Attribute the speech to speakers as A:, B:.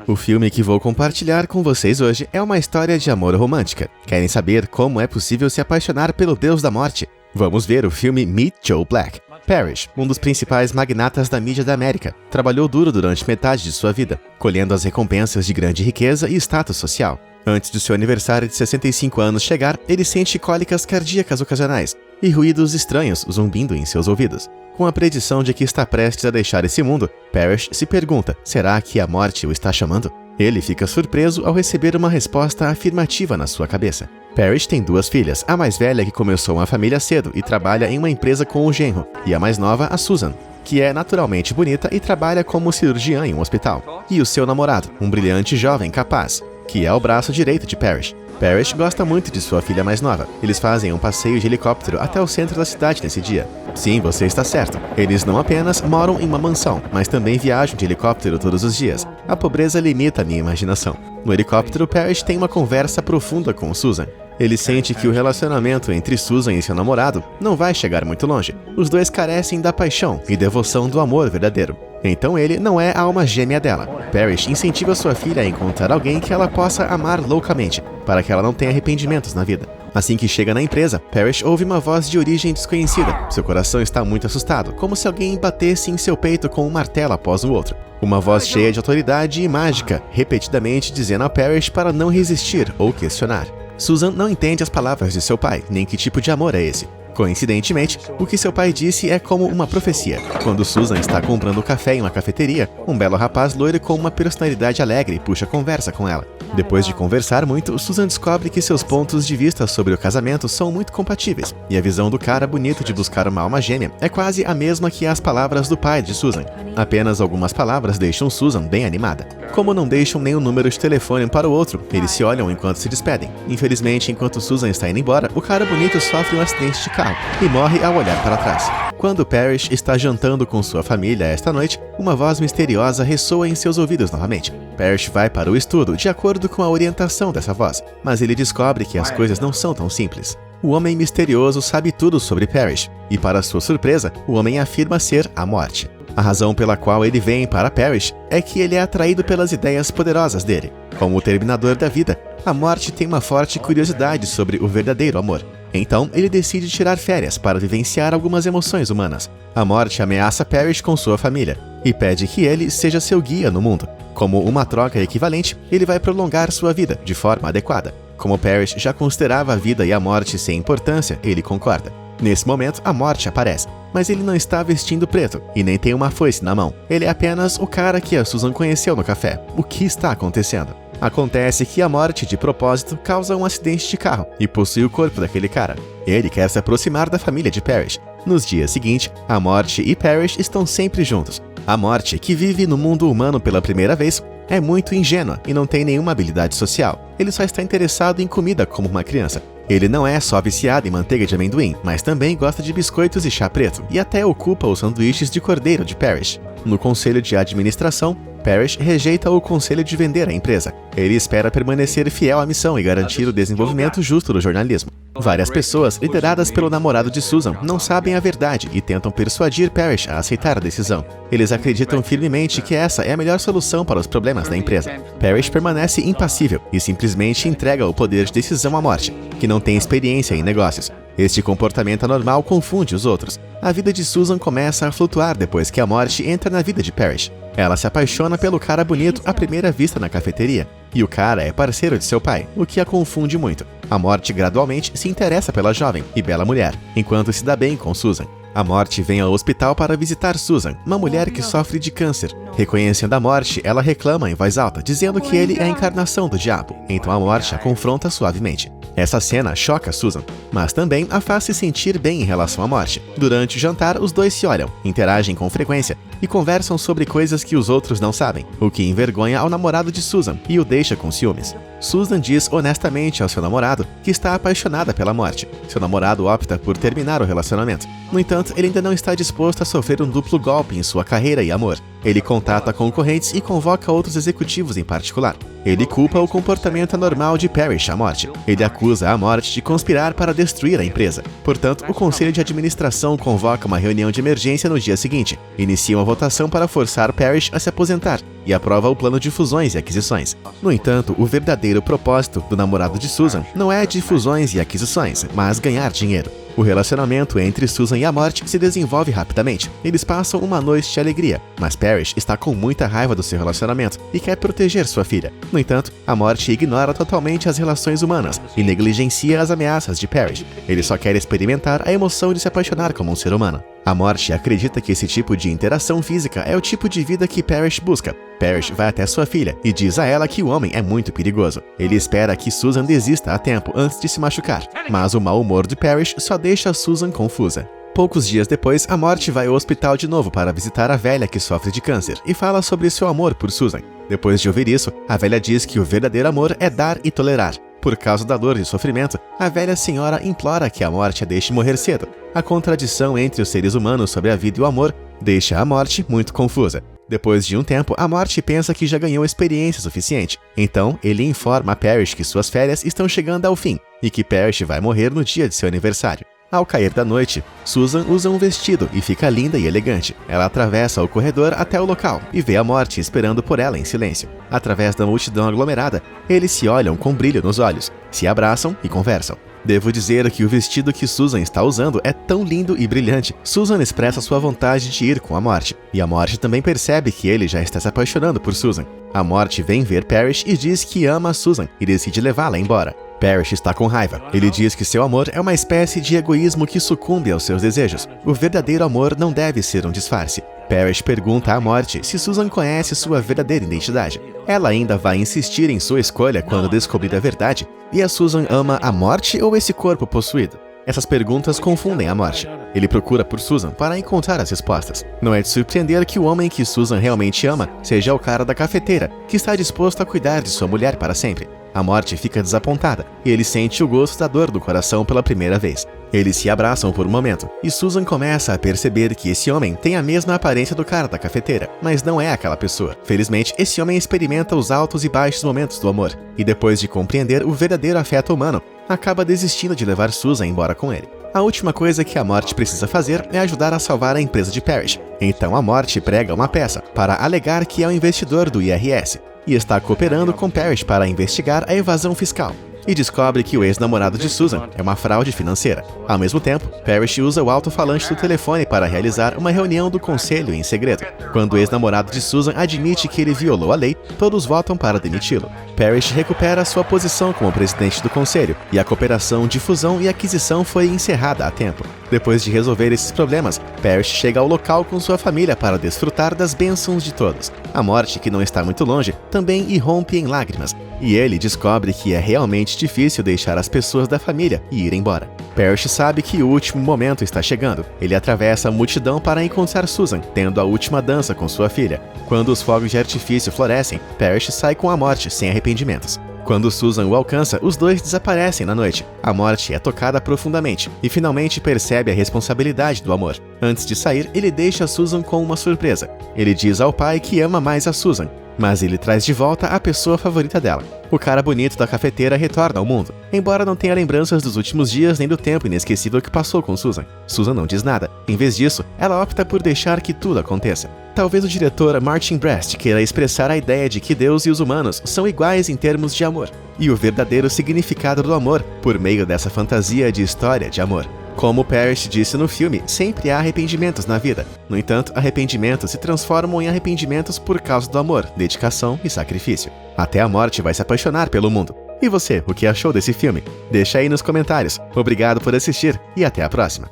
A: O filme que vou compartilhar com vocês hoje é uma história de amor romântica. Querem saber como é possível se apaixonar pelo Deus da Morte? Vamos ver o filme Meet Joe Black. Parrish, um dos principais magnatas da mídia da América, trabalhou duro durante metade de sua vida, colhendo as recompensas de grande riqueza e status social. Antes de seu aniversário de 65 anos chegar, ele sente cólicas cardíacas ocasionais e ruídos estranhos zumbindo em seus ouvidos. Com a predição de que está prestes a deixar esse mundo, Parrish se pergunta: será que a morte o está chamando? Ele fica surpreso ao receber uma resposta afirmativa na sua cabeça. Parrish tem duas filhas, a mais velha que começou uma família cedo e trabalha em uma empresa com o genro, e a mais nova, a Susan, que é naturalmente bonita e trabalha como cirurgiã em um hospital. E o seu namorado, um brilhante jovem capaz, que é o braço direito de Parrish. Parrish gosta muito de sua filha mais nova. Eles fazem um passeio de helicóptero até o centro da cidade nesse dia. Sim, você está certo. Eles não apenas moram em uma mansão, mas também viajam de helicóptero todos os dias. A pobreza limita a minha imaginação. No helicóptero, Parrish tem uma conversa profunda com Susan. Ele sente que o relacionamento entre Susan e seu namorado não vai chegar muito longe. Os dois carecem da paixão e devoção do amor verdadeiro. Então ele não é a alma gêmea dela. Parrish incentiva sua filha a encontrar alguém que ela possa amar loucamente, para que ela não tenha arrependimentos na vida. Assim que chega na empresa, Parrish ouve uma voz de origem desconhecida. Seu coração está muito assustado, como se alguém batesse em seu peito com um martelo após o outro. Uma voz cheia de autoridade e mágica, repetidamente dizendo a Parrish para não resistir ou questionar. Susan não entende as palavras de seu pai, nem que tipo de amor é esse. Coincidentemente, o que seu pai disse é como uma profecia. Quando Susan está comprando café em uma cafeteria, um belo rapaz loiro com uma personalidade alegre puxa conversa com ela. Depois de conversar muito, Susan descobre que seus pontos de vista sobre o casamento são muito compatíveis, e a visão do cara bonito de buscar uma alma gêmea é quase a mesma que as palavras do pai de Susan. Apenas algumas palavras deixam Susan bem animada. Como não deixam nenhum número de telefone para o outro, eles se olham enquanto se despedem. Infelizmente, enquanto Susan está indo embora, o cara bonito sofre um acidente de carro e morre ao olhar para trás. Quando Parrish está jantando com sua família esta noite, uma voz misteriosa ressoa em seus ouvidos novamente. Parrish vai para o estudo de acordo com a orientação dessa voz, mas ele descobre que as coisas não são tão simples. O homem misterioso sabe tudo sobre Parrish, e para sua surpresa, o homem afirma ser a morte. A razão pela qual ele vem para Parrish é que ele é atraído pelas ideias poderosas dele. Como o terminador da vida, a morte tem uma forte curiosidade sobre o verdadeiro amor. Então, ele decide tirar férias para vivenciar algumas emoções humanas. A morte ameaça Parrish com sua família e pede que ele seja seu guia no mundo. Como uma troca equivalente, ele vai prolongar sua vida de forma adequada. Como Parrish já considerava a vida e a morte sem importância, ele concorda. Nesse momento, a morte aparece, mas ele não está vestindo preto e nem tem uma foice na mão. Ele é apenas o cara que a Susan conheceu no café. O que está acontecendo? Acontece que a morte, de propósito, causa um acidente de carro e possui o corpo daquele cara. Ele quer se aproximar da família de Parrish. Nos dias seguintes, a morte e Parrish estão sempre juntos. A morte, que vive no mundo humano pela primeira vez, é muito ingênua e não tem nenhuma habilidade social. Ele só está interessado em comida como uma criança. Ele não é só viciado em manteiga de amendoim, mas também gosta de biscoitos e chá preto, e até ocupa os sanduíches de cordeiro de Parrish. No conselho de administração, Parrish rejeita o conselho de vender a empresa. Ele espera permanecer fiel à missão e garantir o desenvolvimento justo do jornalismo. Várias pessoas, lideradas pelo namorado de Susan, não sabem a verdade e tentam persuadir Parrish a aceitar a decisão. Eles acreditam firmemente que essa é a melhor solução para os problemas da empresa. Parrish permanece impassível e simplesmente entrega o poder de decisão à morte, que não tem experiência em negócios. Este comportamento anormal confunde os outros. A vida de Susan começa a flutuar depois que a morte entra na vida de Parrish. Ela se apaixona pelo cara bonito à primeira vista na cafeteria, e o cara é parceiro de seu pai, o que a confunde muito. A morte gradualmente se interessa pela jovem e bela mulher, enquanto se dá bem com Susan. A morte vem ao hospital para visitar Susan, uma mulher que sofre de câncer. Reconhecendo a morte, ela reclama em voz alta, dizendo que ele é a encarnação do diabo. Então a morte a confronta suavemente. Essa cena choca Susan, mas também a faz se sentir bem em relação à morte. Durante o jantar, os dois se olham, interagem com frequência e conversam sobre coisas que os outros não sabem, o que envergonha ao namorado de Susan e o deixa com ciúmes. Susan diz honestamente ao seu namorado que está apaixonada pela morte. Seu namorado opta por terminar o relacionamento. No entanto, ele ainda não está disposto a sofrer um duplo golpe em sua carreira e amor. Ele contata concorrentes e convoca outros executivos em particular. Ele culpa o comportamento anormal de Parrish à morte. Ele acusa a morte de conspirar para destruir a empresa. Portanto, o conselho de administração convoca uma reunião de emergência no dia seguinte, inicia uma votação para forçar Parrish a se aposentar e aprova o plano de fusões e aquisições. No entanto, o verdadeiro propósito do namorado de Susan não é de fusões e aquisições, mas ganhar dinheiro. O relacionamento entre Susan e a morte se desenvolve rapidamente. Eles passam uma noite de alegria, mas Parrish está com muita raiva do seu relacionamento e quer proteger sua filha. No entanto, a morte ignora totalmente as relações humanas e negligencia as ameaças de Parrish. Ele só quer experimentar a emoção de se apaixonar como um ser humano. A morte acredita que esse tipo de interação física é o tipo de vida que Parrish busca. Parrish vai até sua filha e diz a ela que o homem é muito perigoso. Ele espera que Susan desista a tempo antes de se machucar, mas o mau humor de Parrish só deixa Susan confusa. Poucos dias depois, a morte vai ao hospital de novo para visitar a velha que sofre de câncer e fala sobre seu amor por Susan. Depois de ouvir isso, a velha diz que o verdadeiro amor é dar e tolerar. Por causa da dor e sofrimento, a velha senhora implora que a morte a deixe morrer cedo. A contradição entre os seres humanos sobre a vida e o amor deixa a morte muito confusa. Depois de um tempo, a morte pensa que já ganhou experiência suficiente. Então, ele informa a Parrish que suas férias estão chegando ao fim e que Parrish vai morrer no dia de seu aniversário. Ao cair da noite, Susan usa um vestido e fica linda e elegante. Ela atravessa o corredor até o local e vê a morte esperando por ela em silêncio. Através da multidão aglomerada, eles se olham com brilho nos olhos, se abraçam e conversam. Devo dizer que o vestido que Susan está usando é tão lindo e brilhante. Susan expressa sua vontade de ir com a morte, e a morte também percebe que ele já está se apaixonando por Susan. A morte vem ver Parrish e diz que ama a Susan e decide levá-la embora. Parrish está com raiva. Ele diz que seu amor é uma espécie de egoísmo que sucumbe aos seus desejos. O verdadeiro amor não deve ser um disfarce. Parrish pergunta à morte se Susan conhece sua verdadeira identidade. Ela ainda vai insistir em sua escolha quando descobrir a verdade. E a Susan ama a morte ou esse corpo possuído? Essas perguntas confundem a morte. Ele procura por Susan para encontrar as respostas. Não é de surpreender que o homem que Susan realmente ama seja o cara da cafeteira, que está disposto a cuidar de sua mulher para sempre. A morte fica desapontada e ele sente o gosto da dor do coração pela primeira vez. Eles se abraçam por um momento e Susan começa a perceber que esse homem tem a mesma aparência do cara da cafeteira, mas não é aquela pessoa. Felizmente, esse homem experimenta os altos e baixos momentos do amor e depois de compreender o verdadeiro afeto humano, acaba desistindo de levar Susan embora com ele. A última coisa que a morte precisa fazer é ajudar a salvar a empresa de Parrish. Então a morte prega uma peça para alegar que é um investidor do IRS e está cooperando com Parrish para investigar a evasão fiscal. E descobre que o ex-namorado de Susan é uma fraude financeira. Ao mesmo tempo, Parrish usa o alto-falante do telefone para realizar uma reunião do conselho em segredo. Quando o ex-namorado de Susan admite que ele violou a lei, todos votam para demiti-lo. Parrish recupera sua posição como presidente do conselho e a cooperação de fusão e aquisição foi encerrada a tempo. Depois de resolver esses problemas, Parrish chega ao local com sua família para desfrutar das bênçãos de todos. A morte, que não está muito longe, também irrompe em lágrimas, e ele descobre que é realmente difícil deixar as pessoas da família e ir embora. Parrish sabe que o último momento está chegando. Ele atravessa a multidão para encontrar Susan, tendo a última dança com sua filha. Quando os fogos de artifício florescem, Parrish sai com a morte sem arrependimentos. Quando Susan o alcança, os dois desaparecem na noite. A morte é tocada profundamente e finalmente percebe a responsabilidade do amor. Antes de sair, ele deixa Susan com uma surpresa. Ele diz ao pai que ama mais a Susan, mas ele traz de volta a pessoa favorita dela. O cara bonito da cafeteira retorna ao mundo, embora não tenha lembranças dos últimos dias nem do tempo inesquecível que passou com Susan. Susan não diz nada. Em vez disso, ela opta por deixar que tudo aconteça. Talvez o diretor Martin Brest queira expressar a ideia de que Deus e os humanos são iguais em termos de amor, e o verdadeiro significado do amor por meio dessa fantasia de história de amor. Como Parrish disse no filme, sempre há arrependimentos na vida. No entanto, arrependimentos se transformam em arrependimentos por causa do amor, dedicação e sacrifício. Até a morte vai se apaixonar pelo mundo. E você, o que achou desse filme? Deixa aí nos comentários. Obrigado por assistir e até a próxima.